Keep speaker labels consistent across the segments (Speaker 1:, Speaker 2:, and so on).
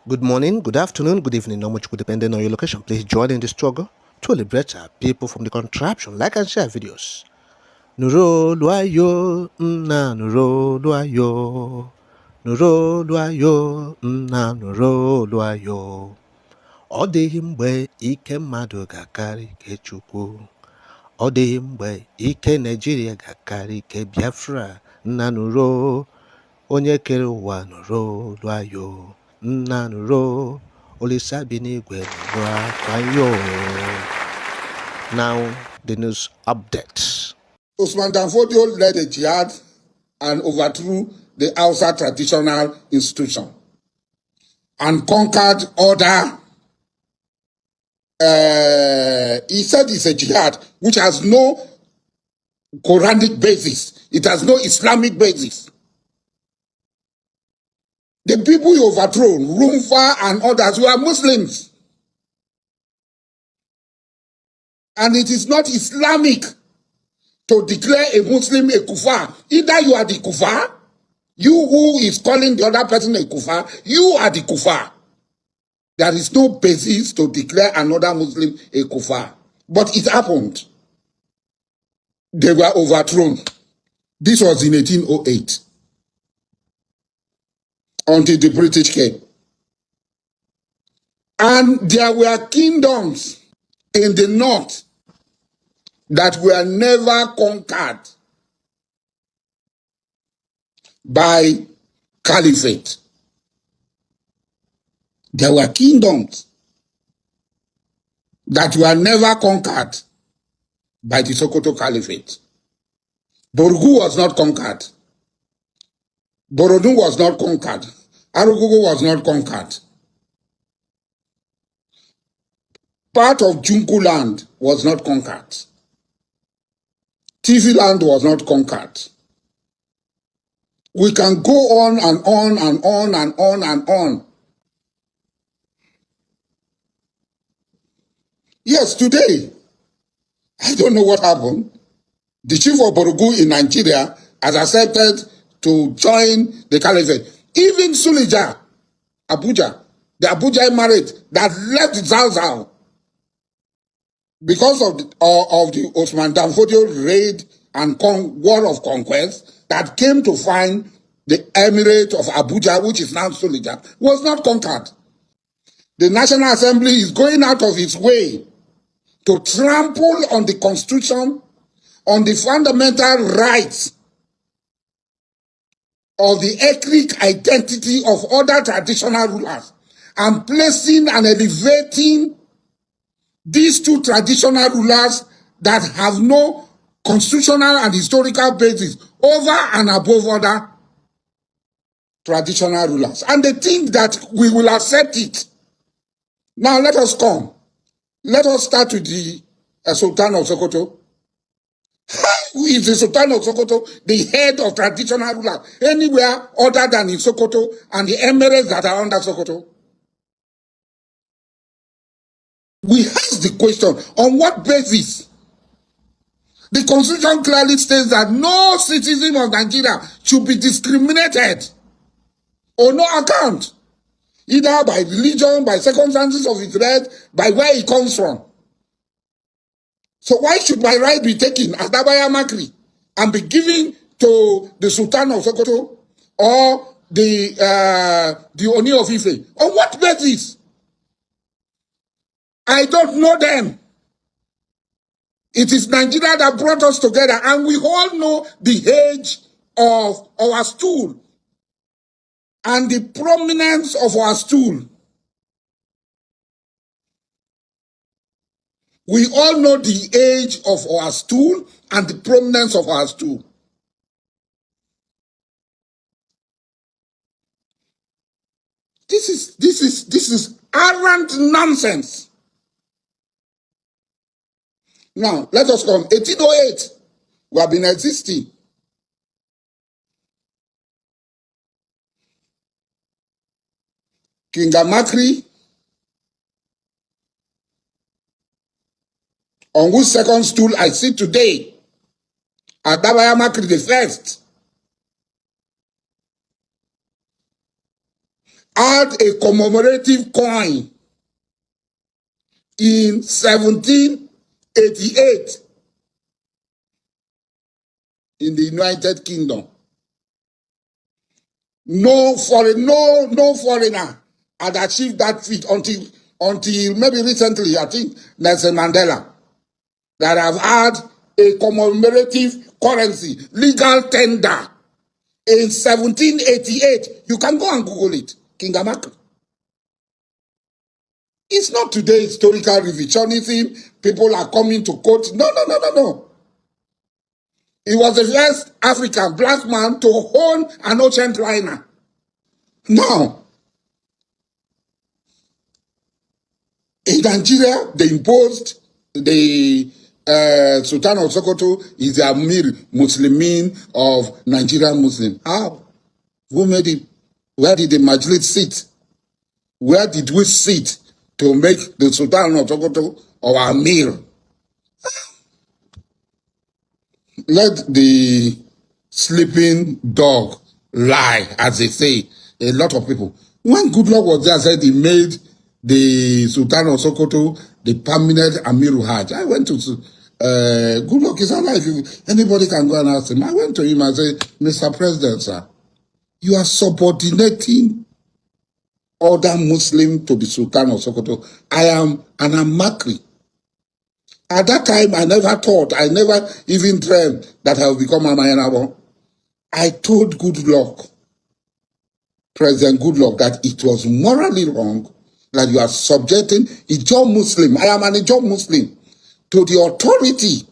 Speaker 1: Good morning, good afternoon, good evening, not much good depending on your location. Please join in the struggle to liberate our people from the contraption. Like and share videos. Nuro luayo, na nuro luayo. Nuro luayo, na nuro luayo. Ọ dịghị mgbe ike mmadụ ga-akarị ike Chukwu. Ọ dịghị mgbe ike Naịjirịa ga-akarị ike Biafra. Nna nuro, onye kere ụwa nuro luayo. Nna nuro, Olisa binigwe nuro akwayo. Now, the news updates.
Speaker 2: Usman Danfodio led a jihad and overthrew the Hausa traditional institution and conquered other. He said it's a jihad which has no Quranic basis. It has no Islamic basis. The people he overthrown, Rumfa and others, were Muslims. And it is not Islamic to declare a Muslim a kufar. Either you are the kufar, you who is calling the other person a kufar, you are the kufar. There is no basis to declare another Muslim a kufar. But it happened. They were overthrown. This was in 1808. Until the British came. And there were kingdoms in the north that were never conquered by caliphate. There were kingdoms that were never conquered by the Sokoto Caliphate. Borgu was not conquered. Borodun was not conquered. Arugugu was not conquered. Part of Junku land was not conquered. TV land was not conquered. We can go on and on and on and on and on. Yes, today, I don't know what happened. The chief of Borugu in Nigeria has accepted to join the caliphate. Even Sulija, Abuja, the Abuja Emirate that left Zauzau because of the Osman Danfodio raid and war of conquest that came to find the Emirate of Abuja, which is now Sulija, was not conquered. The National Assembly is going out of its way to trample on the Constitution, on the fundamental rights of the ethnic identity of other traditional rulers, and placing and elevating these two traditional rulers that have no constitutional and historical basis over and above other traditional rulers. And they think that we will accept it. Now let us come. Let us start with the Sultan of Sokoto. Who is the Sultan of Sokoto, the head of traditional rulers, anywhere other than in Sokoto and the emirates that are under Sokoto? We ask the question, on what basis? The Constitution clearly states that no citizen of Nigeria should be discriminated on no account, either by religion, by circumstances of his birth, by where he comes from. So why should my right be taken as Dabaya Makri and be given to the Sultan of Sokoto or the Oni of Ife? On what basis? I don't know them. It is Nigeria that brought us together, and we all know the age of our stool and the prominence of our stool. We all know the age of our stool and the prominence of our stool. This is arrant nonsense. Now, let us come. 1808, we have been existing. King Amakri, on whose second stool I sit today, Adabaya Makri the first. had a commemorative coin in 1788 in the United Kingdom. No foreigner had achieved that feat until maybe recently, I think Nelson Mandela, that have had a commemorative currency, legal tender in 1788. You can go and Google it, King Amakri. It's not today historical revisionism. People are coming to quote. No. He was the first African black man to own an ocean liner. Now, in Nigeria, they imposed the Sultan of Sokoto is the Amir Muslimin of Nigerian Muslim. How? Who made him? Where did the Majlis sit? Where did we sit to make the Sultan of Sokoto our Amir? Let the sleeping dog lie, as they say. A lot of people. When Goodluck was there, said he made the Sultan of Sokoto the permanent Amiru Hajj. I went to Goodluck is alive. Anybody can go and ask him. I went to him and said, Mr. President, sir, you are subordinating other Muslims to the Sultan of Sokoto. I am an Amakri. At that time, I never even dreamed that I would become a Mayanabo. I told Goodluck, President Goodluck, that it was morally wrong that you are subjecting a Ijaw Muslim, I am an Ijaw Muslim, to the authority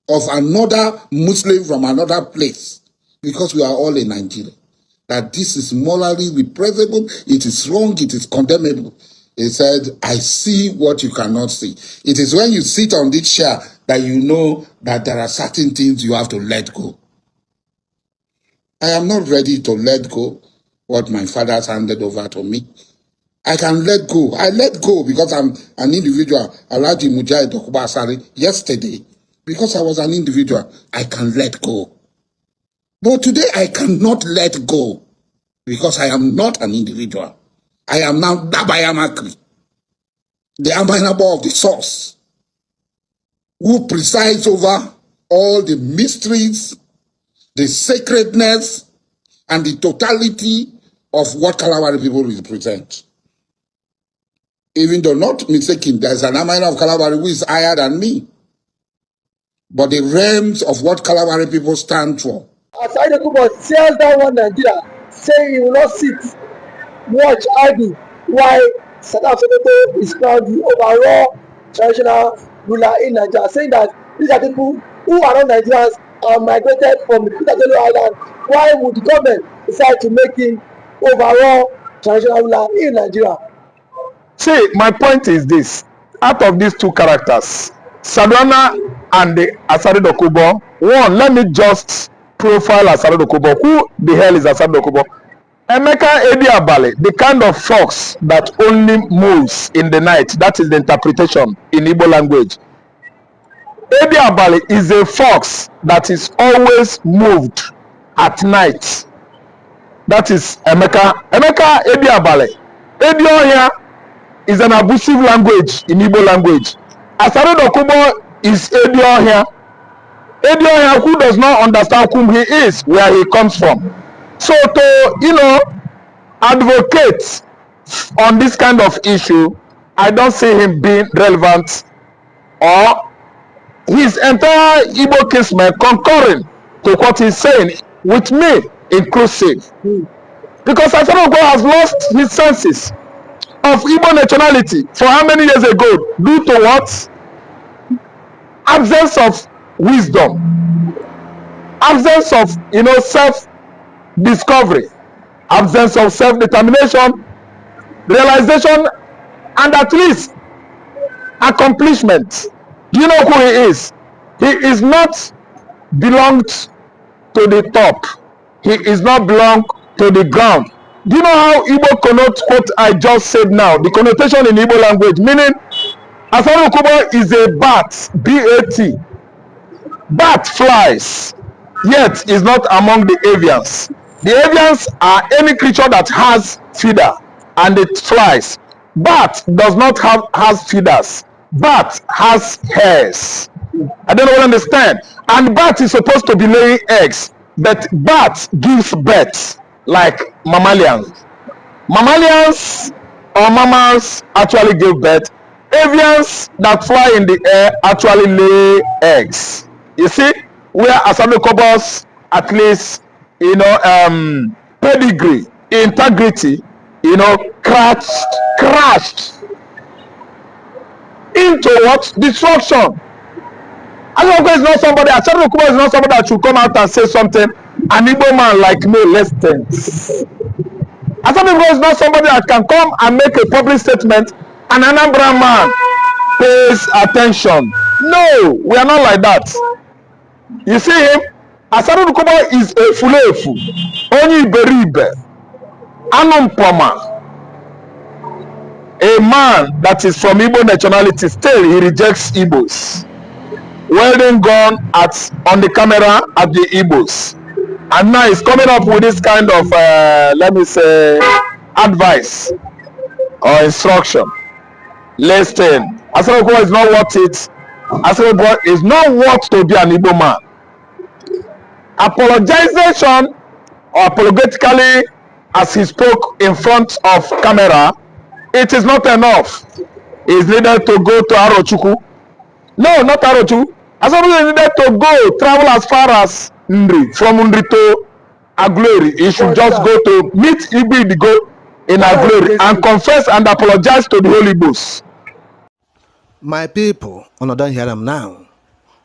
Speaker 2: of another Muslim from another place, because we are all in Nigeria. That this is morally reprehensible, it is wrong, it is condemnable. He said, I see what you cannot see. It is when you sit on this chair that you know that there are certain things you have to let go. I am not ready to let go what my father has handed over to me. I can let go. I let go because I'm an individual. Alhaji Mujahid Dukubo Asari yesterday, because I was an individual, I can let go. But today I cannot let go because I am not an individual. I am now Dabayamakri, the Abayinabo of the source, who presides over all the mysteries, the sacredness, and the totality of what Kalabari people represent. Even though not mistaken, there's an Amayina of Kalabari who is higher than me. But the realms of what Kalabari people stand for.
Speaker 3: Asari Dukubo tears down one Nigeria, saying he will not sit, watch, argue, while Southern Sokoto is crowned the overall traditional ruler in Nigeria, saying that these are people who are not Nigerians and migrated from the Peter Island. Why would the government decide to make him overall traditional ruler in Nigeria?
Speaker 4: See, my point is this. Out of these two characters, Sardauna and the Asari Dukubo, one, let me just profile Asari Dukubo. Who the hell is Asari Dukubo? Emeka Ediabale, the kind of fox that only moves in the night. That is the interpretation in Igbo language. Ediabale is a fox that is always moved at night. That is Emeka. Emeka Ediabale. Ediohia is an abusive language in Igbo language. Asari Dukubo is Ediohia. Ediohia who does not understand whom he is, where he comes from. So to, advocate on this kind of issue, I don't see him being relevant, or his entire Igbo kinsmen concurring to what he's saying, with me inclusive. Because Asari Dukubo has lost his senses of Igbo nationality for how many years ago? Due to what? Absence of wisdom, absence of self-discovery, absence of self-determination, realization, and at least accomplishment. Do you know who he is? He is not belonged to the top. He is not belong to the ground. Do you know how Igbo connotes what I just said now? The connotation in Igbo language, meaning Asari Dukubo is a bat, B-A-T. Bat flies, yet is not among the avians. The avians are any creature that has feeder and it flies. Bat does not has feeders. Bat has hairs. I don't know what I understand. And bat is supposed to be laying eggs, but bat gives birth like mammalians. Mammalians or mammals actually give birth. Avians that fly in the air actually lay eggs. You see, where Asari Dukubo's at least, pedigree, integrity, crashed into what? Destruction. Asari is not somebody, Asari Dukubo is not somebody that should come out and say something. An Igbo man like me, less tense. Asari Dukubo is not somebody that can come and make a public statement and an Anambra man pays attention. No, we are not like that. You see him? Asari Dukubo is a fulefu, only iberibe, anumpoma, a man that is from Igbo nationality. Still, he rejects Igbos. Welding gun on the camera at the Igbos, and now he's coming up with this kind of, let me say, advice or instruction. Listen, Asari Dukubo is not worth it. Asari Dukubo is not worth to be an Igbo man. Apologization or apologetically as he spoke in front of camera, it is not enough. He is needed to go to Arochukwu. No, not Arochukwu. Asari is needed to go travel as far as Nri, from Nri to Aguleri. He should just go to meet Igbo Idigo in Aguleri and confess and apologize to the Holy Ghost.
Speaker 1: My people, don't hear them now.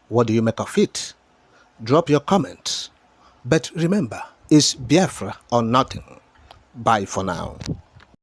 Speaker 1: What do you make of it? Drop your comments. But remember, it's Biafra or nothing. Bye for now.